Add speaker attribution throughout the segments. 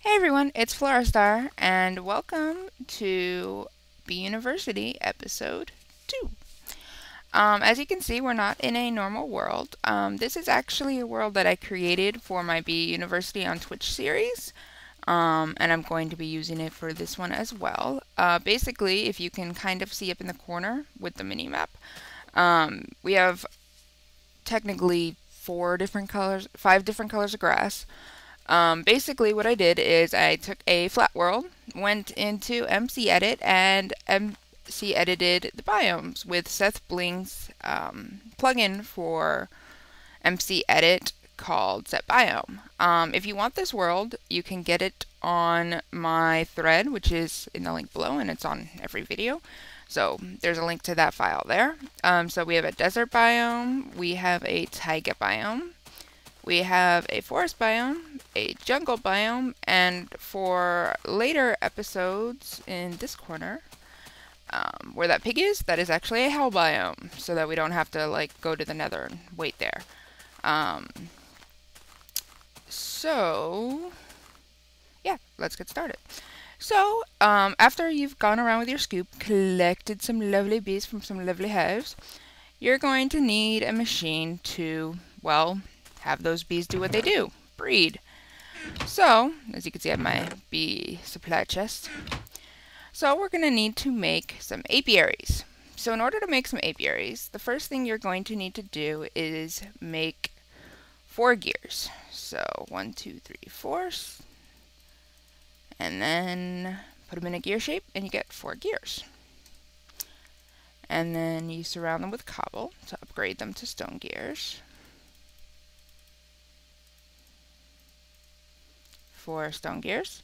Speaker 1: Hey everyone, it's Floristar, and welcome to Bee University episode 2. As you can see, we're not in a normal world. This is actually a world that I created for my Bee University on Twitch series, and I'm going to be using it for this one as well. Basically, if you can kind of see up in the corner with the mini-map, we have technically 5 different colors of grass. Basically what I did is I took a flat world, went into MC Edit, and MC edited the biomes with Seth Bling's plugin for MC Edit called Set Biome. If you want this world, you can get it on my thread, which is in the link below, and it's on every video. So there's a link to that file there. So we have a desert biome, we have a taiga biome, we have a forest biome, a jungle biome, and for later episodes in this corner, where that pig is, that is actually a hell biome, so that we don't have to like go to the nether and wait there. So yeah, let's get started. So, after you've gone around with your scoop, collected some lovely bees from some lovely hives, you're going to need a machine to, well, have those bees do what they do, breed. So, as you can see, I have my bee supply chest. So we're going to need to make some apiaries. So in order to make some apiaries, the first thing you're going to need to do is make 4 gears. So 1, 2, 3, 4, and then put them in a gear shape and you get 4 gears. And then you surround them with cobble to upgrade them to stone gears. 4 stone gears,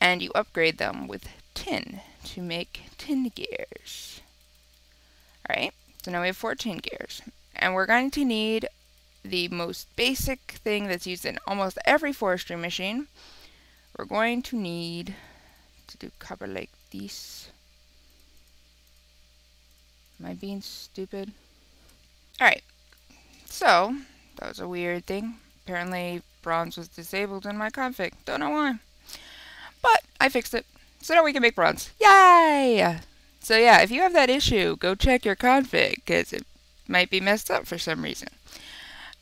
Speaker 1: and you upgrade them with tin to make tin gears. Alright, so now we have 14 gears, and we're going to need the most basic thing that's used in almost every forestry machine. We're going to need to do copper like this. Am I being stupid? Alright, so that was a weird thing. Apparently bronze was disabled in my config. Don't know why. But I fixed it. So now we can make bronze. Yay! So yeah, if you have that issue, go check your config, because it might be messed up for some reason.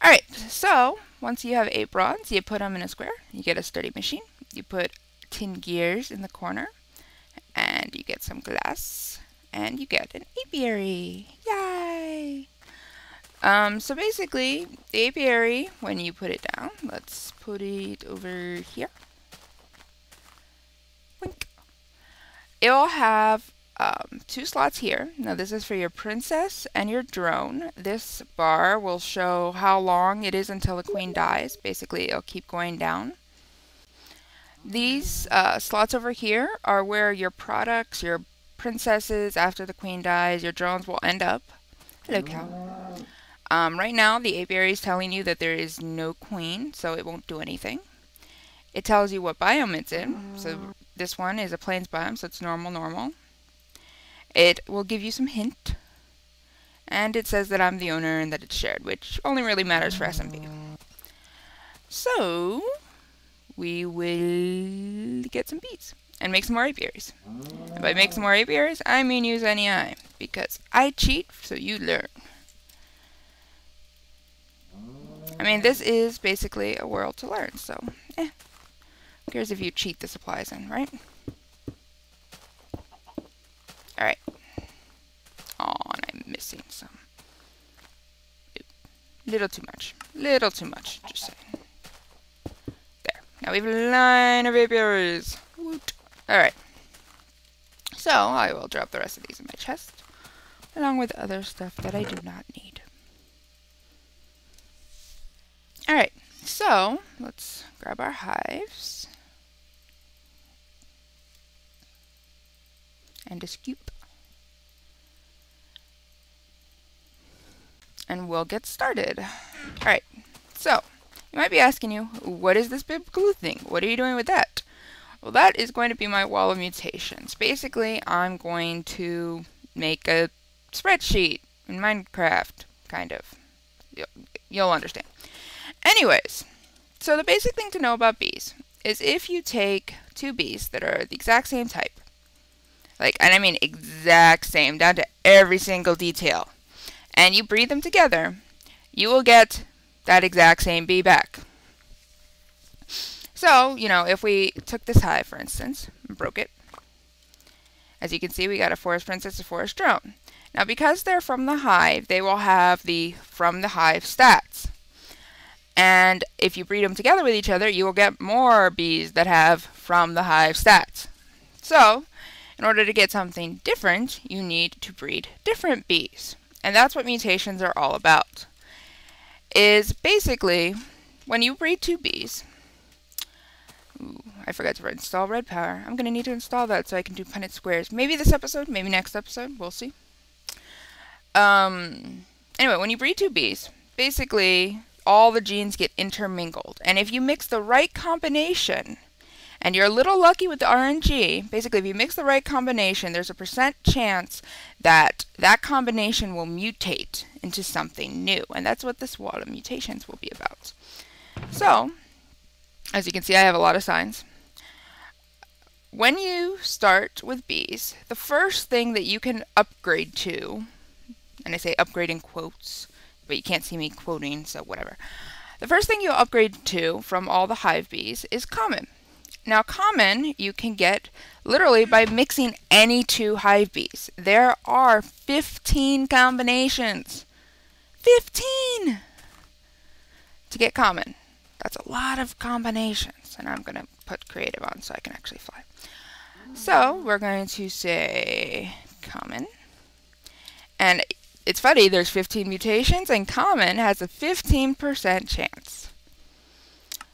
Speaker 1: Alright, so once you have 8 bronze, you put them in a square. You get a sturdy machine. You put tin gears in the corner. And you get some glass. And you get an apiary. Yay! So basically, the apiary, when you put it down, let's put it over here. Wink. It'll have 2 slots here. Now this is for your princess and your drone. This bar will show how long it is until the queen dies. Basically, it'll keep going down. These slots over here are where your products, your princesses, after the queen dies, your drones will end up. Hello, cow. Right now, the apiary is telling you that there is no queen, so it won't do anything. It tells you what biome it's in. So this one is a plains biome, so it's normal. It will give you some hint. And it says that I'm the owner and that it's shared, which only really matters for SMP. So we will get some bees and make some more apiaries. And by make some more apiaries, I mean use NEI, because I cheat, so you learn. I mean, this is basically a world to learn, so who cares if you cheat the supplies in, right? Alright. Oh, and I'm missing some. Little too much, just saying. There. Now we have a line of apiaries. Woot. Alright. So, I will drop the rest of these in my chest, along with other stuff that I do not need. Alright, so let's grab our hives and a scoop. And we'll get started. Alright, so you might be asking you, what is this big glue thing? What are you doing with that? Well, that is going to be my wall of mutations. Basically, I'm going to make a spreadsheet in Minecraft, kind of. You'll understand. Anyways, so the basic thing to know about bees is if you take two bees that are the exact same type, like, and I mean exact same, down to every single detail, and you breed them together, you will get that exact same bee back. So, you know, if we took this hive, for instance, and broke it, as you can see, we got a forest princess, a forest drone. Now, because they're from the hive, they will have the from the hive stats. And if you breed them together with each other, you will get more bees that have from the hive stats. So, in order to get something different, you need to breed different bees. And that's what mutations are all about. Is basically, when you breed two bees, ooh, I forgot to install red power. I'm going to need to install that so I can do Punnett squares. Maybe this episode, maybe next episode, we'll see. Anyway, when you breed two bees, basically all the genes get intermingled. And if you mix the right combination, and you're a little lucky with the RNG, basically if you mix the right combination, there's a % chance that that combination will mutate into something new. And that's what this wall of mutations will be about. So, as you can see, I have a lot of signs. When you start with bees, the first thing that you can upgrade to, and I say upgrade in quotes, but you can't see me quoting, so whatever. The first thing you'll upgrade to from all the hive bees is common. Now, common you can get literally by mixing any two hive bees. There are 15 combinations. 15! To get common. That's a lot of combinations. And I'm going to put creative on so I can actually fly. So, we're going to say common. And it's funny, there's 15 mutations, and common has a 15% chance.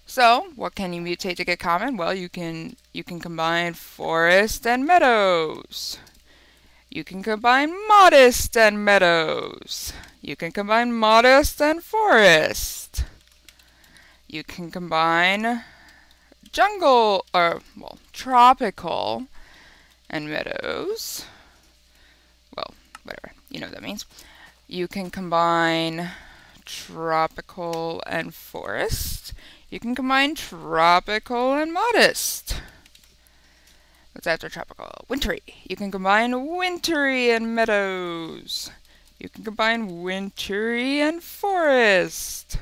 Speaker 1: So, what can you mutate to get common? Well, you can combine forest and meadows. You can combine modest and meadows. You can combine modest and forest. You can combine jungle, or, well, tropical and meadows. Well, whatever. You know what that means. You can combine tropical and forest. You can combine tropical and modest. What's after tropical? Wintry. You can combine wintry and meadows. You can combine wintry and forest.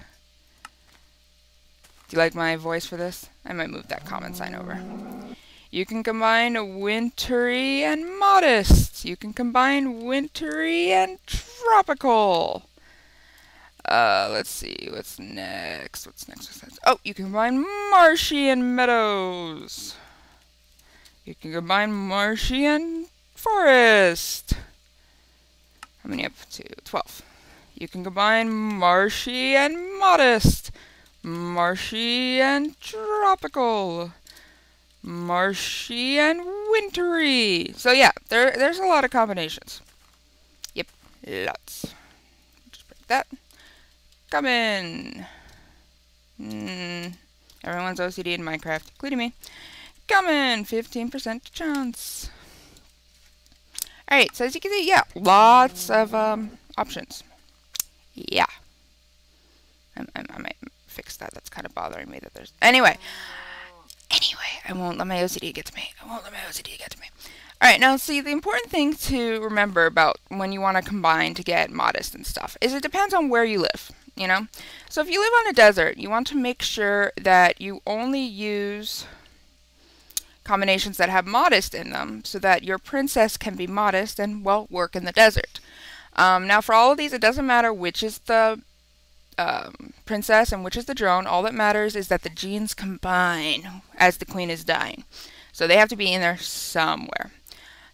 Speaker 1: Do you like my voice for this? I might move that common sign over. You can combine wintry and modest. You can combine wintry and tropical. Let's see, what's next? What's next? Oh, you can combine marshy and meadows. You can combine marshy and forest. How many up to? 12. You can combine marshy and modest. Marshy and tropical. Marshy and wintry. So yeah, there's a lot of combinations. Yep, lots. Just break that. Come in. Everyone's OCD in Minecraft, including me. Come in, 15% chance. Alright, so as you can see, yeah, lots of options. Yeah. I might fix that. That's kind of bothering me that there's... Anyway, I won't let my OCD get to me. Alright, now see, the important thing to remember about when you want to combine to get modest and stuff is it depends on where you live, you know? So if you live on a desert, you want to make sure that you only use combinations that have modest in them so that your princess can be modest and, well, work in the desert. Now for all of these, it doesn't matter which is the princess and which is the drone. All that matters is that the genes combine as the queen is dying. So they have to be in there somewhere.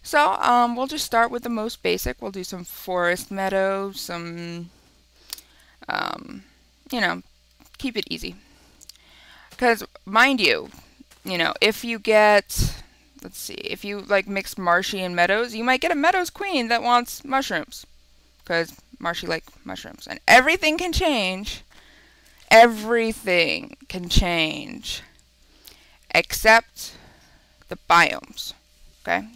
Speaker 1: So we'll just start with the most basic. We'll do some forest meadow, some, you know, keep it easy. Because, mind you, if you get, let's see, if you like mix marshy and meadows, you might get a meadows queen that wants mushrooms. Because marshy like mushrooms. And everything can change. Everything can change. Except the biomes. Okay?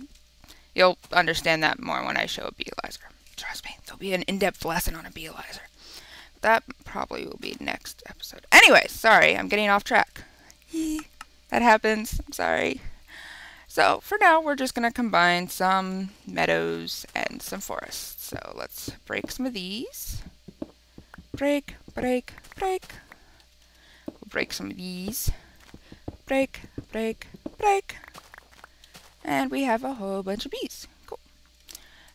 Speaker 1: You'll understand that more when I show a beealyzer. Trust me, there'll be an in-depth lesson on a beealyzer. That probably will be next episode. Anyway, sorry, I'm getting off track. That happens. I'm sorry. So for now, we're just going to combine some meadows and some forests. So let's break some of these. Break, break, break. We'll break some of these. Break, break, break. And we have a whole bunch of bees. Cool.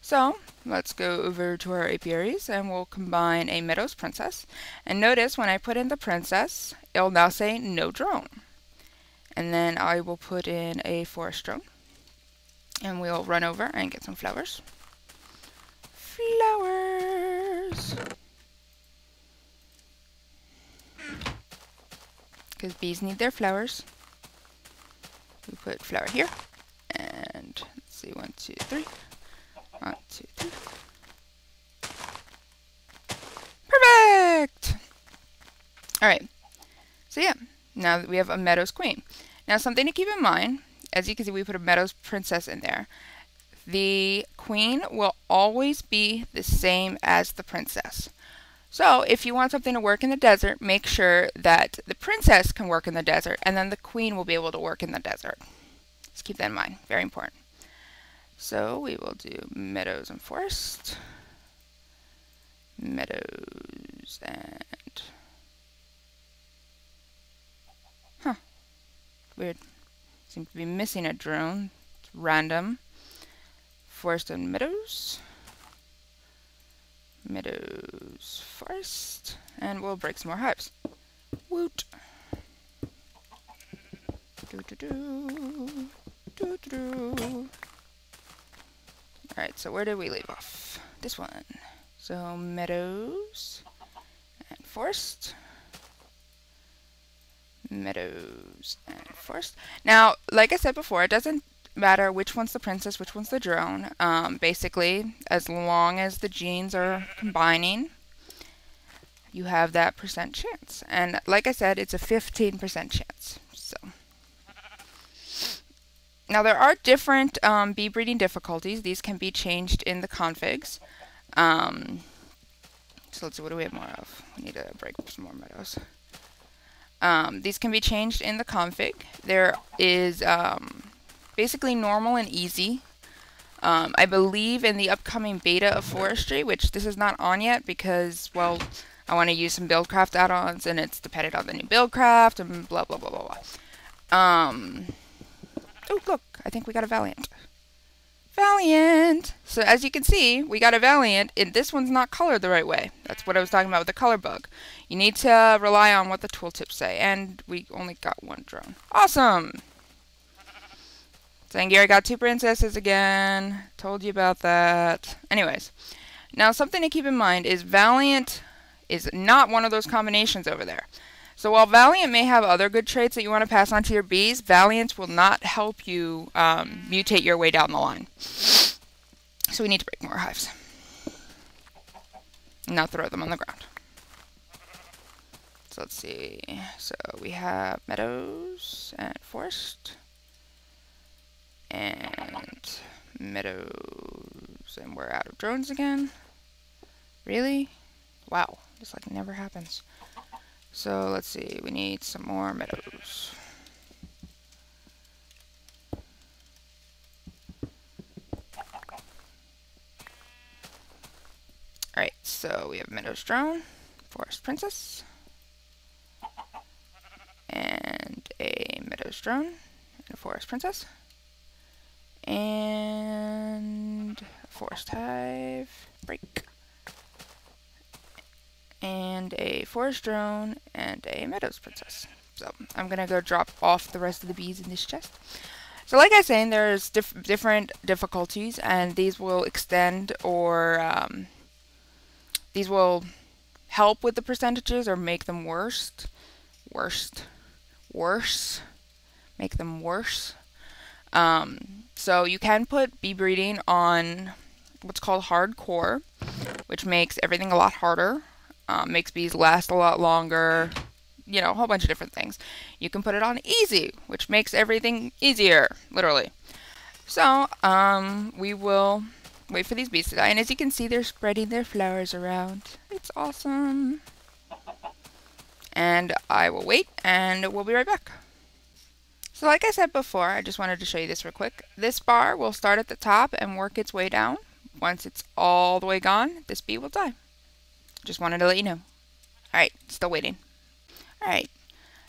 Speaker 1: So let's go over to our apiaries and we'll combine a Meadows princess. And notice when I put in the princess, it'll now say no drone. And then I will put in a forest drone. And we'll run over and get some flowers. Flowers! Because bees need their flowers. We put flower here. And let's see, 1, 2, 3. 1, 2, 3. Perfect! Alright. So yeah, now that we have a Meadows queen. Now something to keep in mind, as you can see we put a Meadows princess in there. The queen will always be the same as the princess. So if you want something to work in the desert, make sure that the princess can work in the desert and then the queen will be able to work in the desert. Just keep that in mind, very important. So we will do meadows and forest. Meadows and... Weird. Seems to be missing a drone. It's random. Forest and meadows. Meadows, forest. And we'll break some more hives. Woot! Alright, so where did we leave off? This one. So meadows and forest. Meadows and forest. Now, like I said before, it doesn't matter which one's the princess, which one's the drone. Basically, as long as the genes are combining, you have that percent chance. And like I said, it's a 15% chance. So now there are different bee breeding difficulties. These can be changed in the configs. So let's see, what do we have more of? We need to break some more meadows. These can be changed in the config. There is basically normal and easy. I believe in the upcoming beta of forestry, which this is not on yet because, well, I want to use some buildcraft add-ons and it's dependent on the new buildcraft and blah blah blah blah blah. Oh look, I think we got a Valiant. Valiant! So as you can see, we got a Valiant, and this one's not colored the right way. That's what I was talking about with the color bug. You need to rely on what the tooltips say, and we only got one drone. Awesome! Zangiri got 2 princesses again. Told you about that. Anyways, now something to keep in mind is Valiant is not one of those combinations over there. So while Valiant may have other good traits that you want to pass on to your bees, Valiant will not help you mutate your way down the line. So we need to break more hives. And not throw them on the ground. So let's see. So we have meadows and forest. And meadows. And we're out of drones again. Really? Wow. This like never happens. So let's see, we need some more meadows. Alright, so we have meadows drone, forest princess, and a meadows drone, and a forest princess, and a forest hive, break. And a forest drone, and a meadows princess. So I'm gonna go drop off the rest of the bees in this chest. So like I was saying, there's different difficulties, and these will extend or these will help with the percentages or make them worse. Make them worse. So you can put bee breeding on what's called hardcore, which makes everything a lot harder. Makes bees last a lot longer, you know, a whole bunch of different things. You can put it on easy, which makes everything easier, literally. So, we will wait for these bees to die, and as you can see, they're spreading their flowers around. It's awesome. And I will wait, and we'll be right back. So like I said before, I just wanted to show you this real quick. This bar will start at the top and work its way down. Once it's all the way gone, this bee will die. Just wanted to let you know. Alright, still waiting. Alright,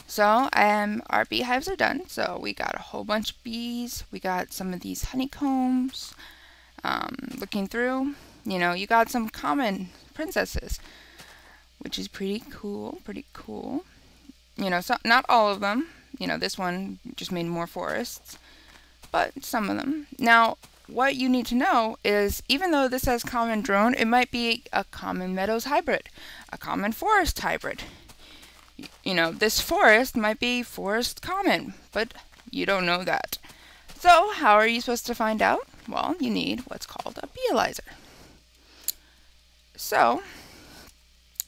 Speaker 1: so our beehives are done. So we got a whole bunch of bees. We got some of these honeycombs. Looking through, you got some common princesses, which is pretty cool, so not all of them. This one just made more forests, but some of them. Now, what you need to know is, even though this says common drone, it might be a common meadows hybrid, a common forest hybrid. This forest might be forest common, but you don't know that. So how are you supposed to find out? Well, you need what's called a beealyzer. So,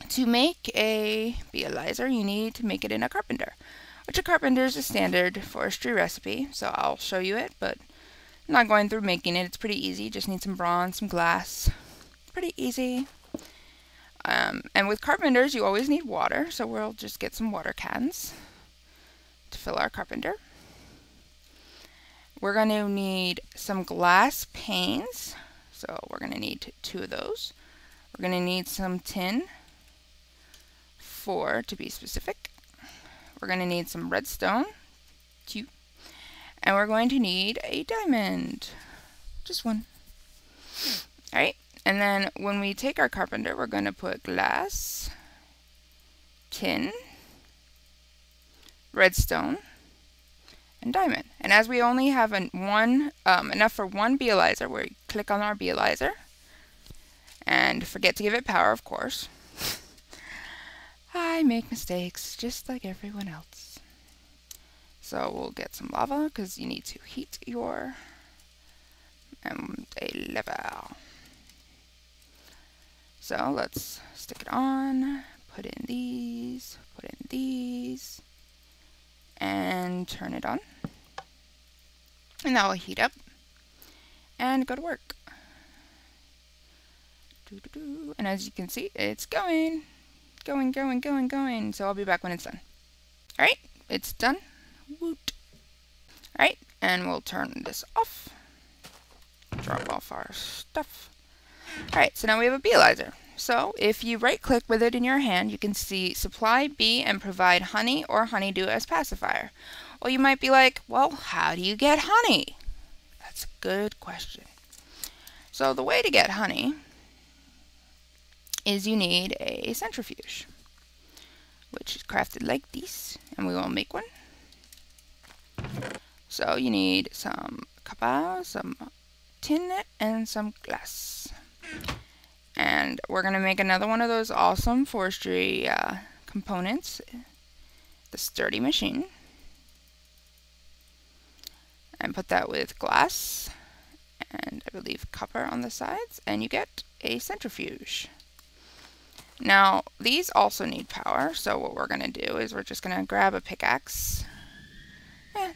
Speaker 1: to make a beealyzer, you need to make it in a carpenter, which a carpenter is a standard forestry recipe. So I'll show you it, but I'm not going through making it. It's pretty easy. Just need some bronze, some glass. Pretty easy. And with carpenters, you always need water, so we'll just get some water cans to fill our carpenter. We're going to need some glass panes, so we're going to need 2 of those. We're going to need some tin, 4 to be specific. We're going to need some redstone, 2. And we're going to need a diamond, just 1. Alright, and then when we take our carpenter, we're going to put glass, tin, redstone, and diamond. And as we only have enough for one beealyzer, we click on our beealyzer and forget to give it power, of course. I make mistakes just like everyone else. So we'll get some lava because you need to heat your a level. So let's stick it on, put in these, and turn it on. And that will heat up and go to work. And as you can see, it's going. So I'll be back when it's done. Alright, it's done. Woot. Alright, and we'll turn this off. Drop off our stuff. Alright, so now we have a beealyzer. So if you right click with it in your hand, you can see supply bee and provide honey or honeydew as pacifier. Well, you might be like, well, how do you get honey? That's a good question. So the way to get honey is you need a centrifuge, which is crafted like this, and we will make one. So you need some copper, some tin, and some glass. And we're going to make another one of those awesome forestry components, the sturdy machine. And put that with glass and I believe copper on the sides, and you get a centrifuge. Now, these also need power, so what we're going to do is we're just going to grab a pickaxe,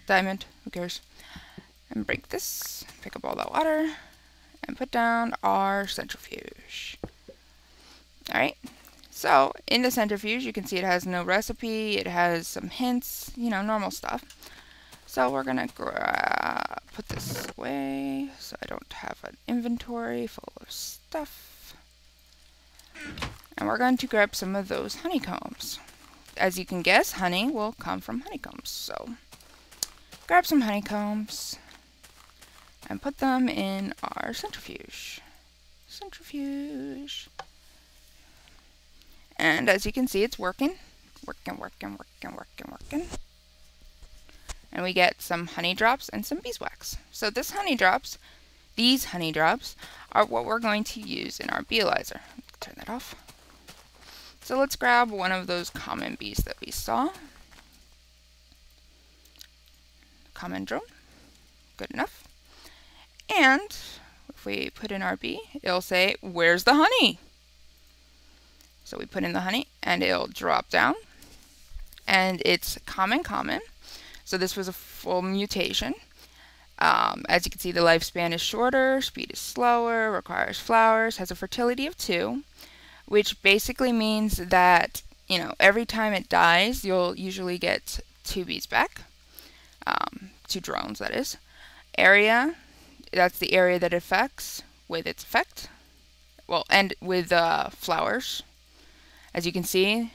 Speaker 1: diamond, who cares, and break this, pick up all that water, and put down our centrifuge. Alright, so in the centrifuge you can see it has no recipe, it has some hints, normal stuff. So we're going to put this away so I don't have an inventory full of stuff. And we're going to grab some of those honeycombs. As you can guess, honey will come from honeycombs. So grab some honeycombs and put them in our centrifuge. And as you can see, it's working. And we get some honey drops and some beeswax. So these honey drops are what we're going to use in our beealyzer. Turn that off. So let's grab one of those common bees that we saw. Common drone. Good enough. And if we put in our bee, it'll say, where's the honey? So we put in the honey and it'll drop down. And it's common. So this was a full mutation. As you can see, the lifespan is shorter, speed is slower, requires flowers, has a fertility of 2, which basically means that, every time it dies, you'll usually get 2 bees back. to drones, that is. Area, that's the area that it affects with its effect. Well, and with flowers. As you can see,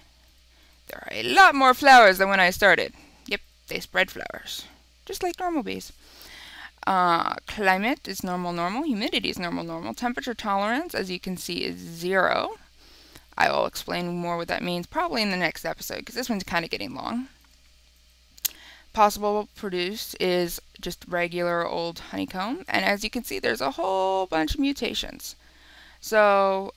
Speaker 1: there are a lot more flowers than when I started. Yep, they spread flowers, just like normal bees. Climate is normal, normal. Humidity is normal, normal. Temperature tolerance, as you can see, is 0. I will explain more what that means probably in the next episode, because this one's kind of getting long. Possible produce is just regular old honeycomb, and as you can see, there's a whole bunch of mutations. So,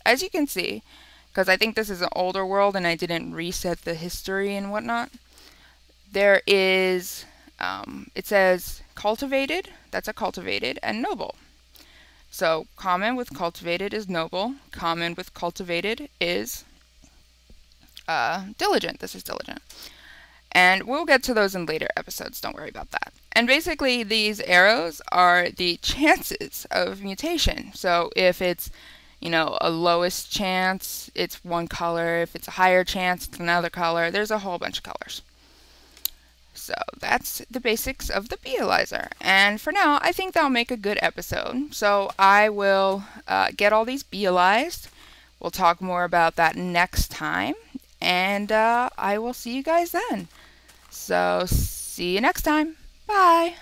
Speaker 1: as you can see, because I think this is an older world and I didn't reset the history and whatnot, there is, it says cultivated, that's a cultivated, and noble. So common with cultivated is noble, common with cultivated is diligent. This is diligent. And we'll get to those in later episodes, don't worry about that. And basically these arrows are the chances of mutation. So if it's, you know, a lowest chance, it's one color. If it's a higher chance, it's another color. There's a whole bunch of colors. So that's the basics of the beealyzer. And for now, I think that'll make a good episode. So I will get all these beealized. We'll talk more about that next time. And I will see you guys then. So see you next time. Bye.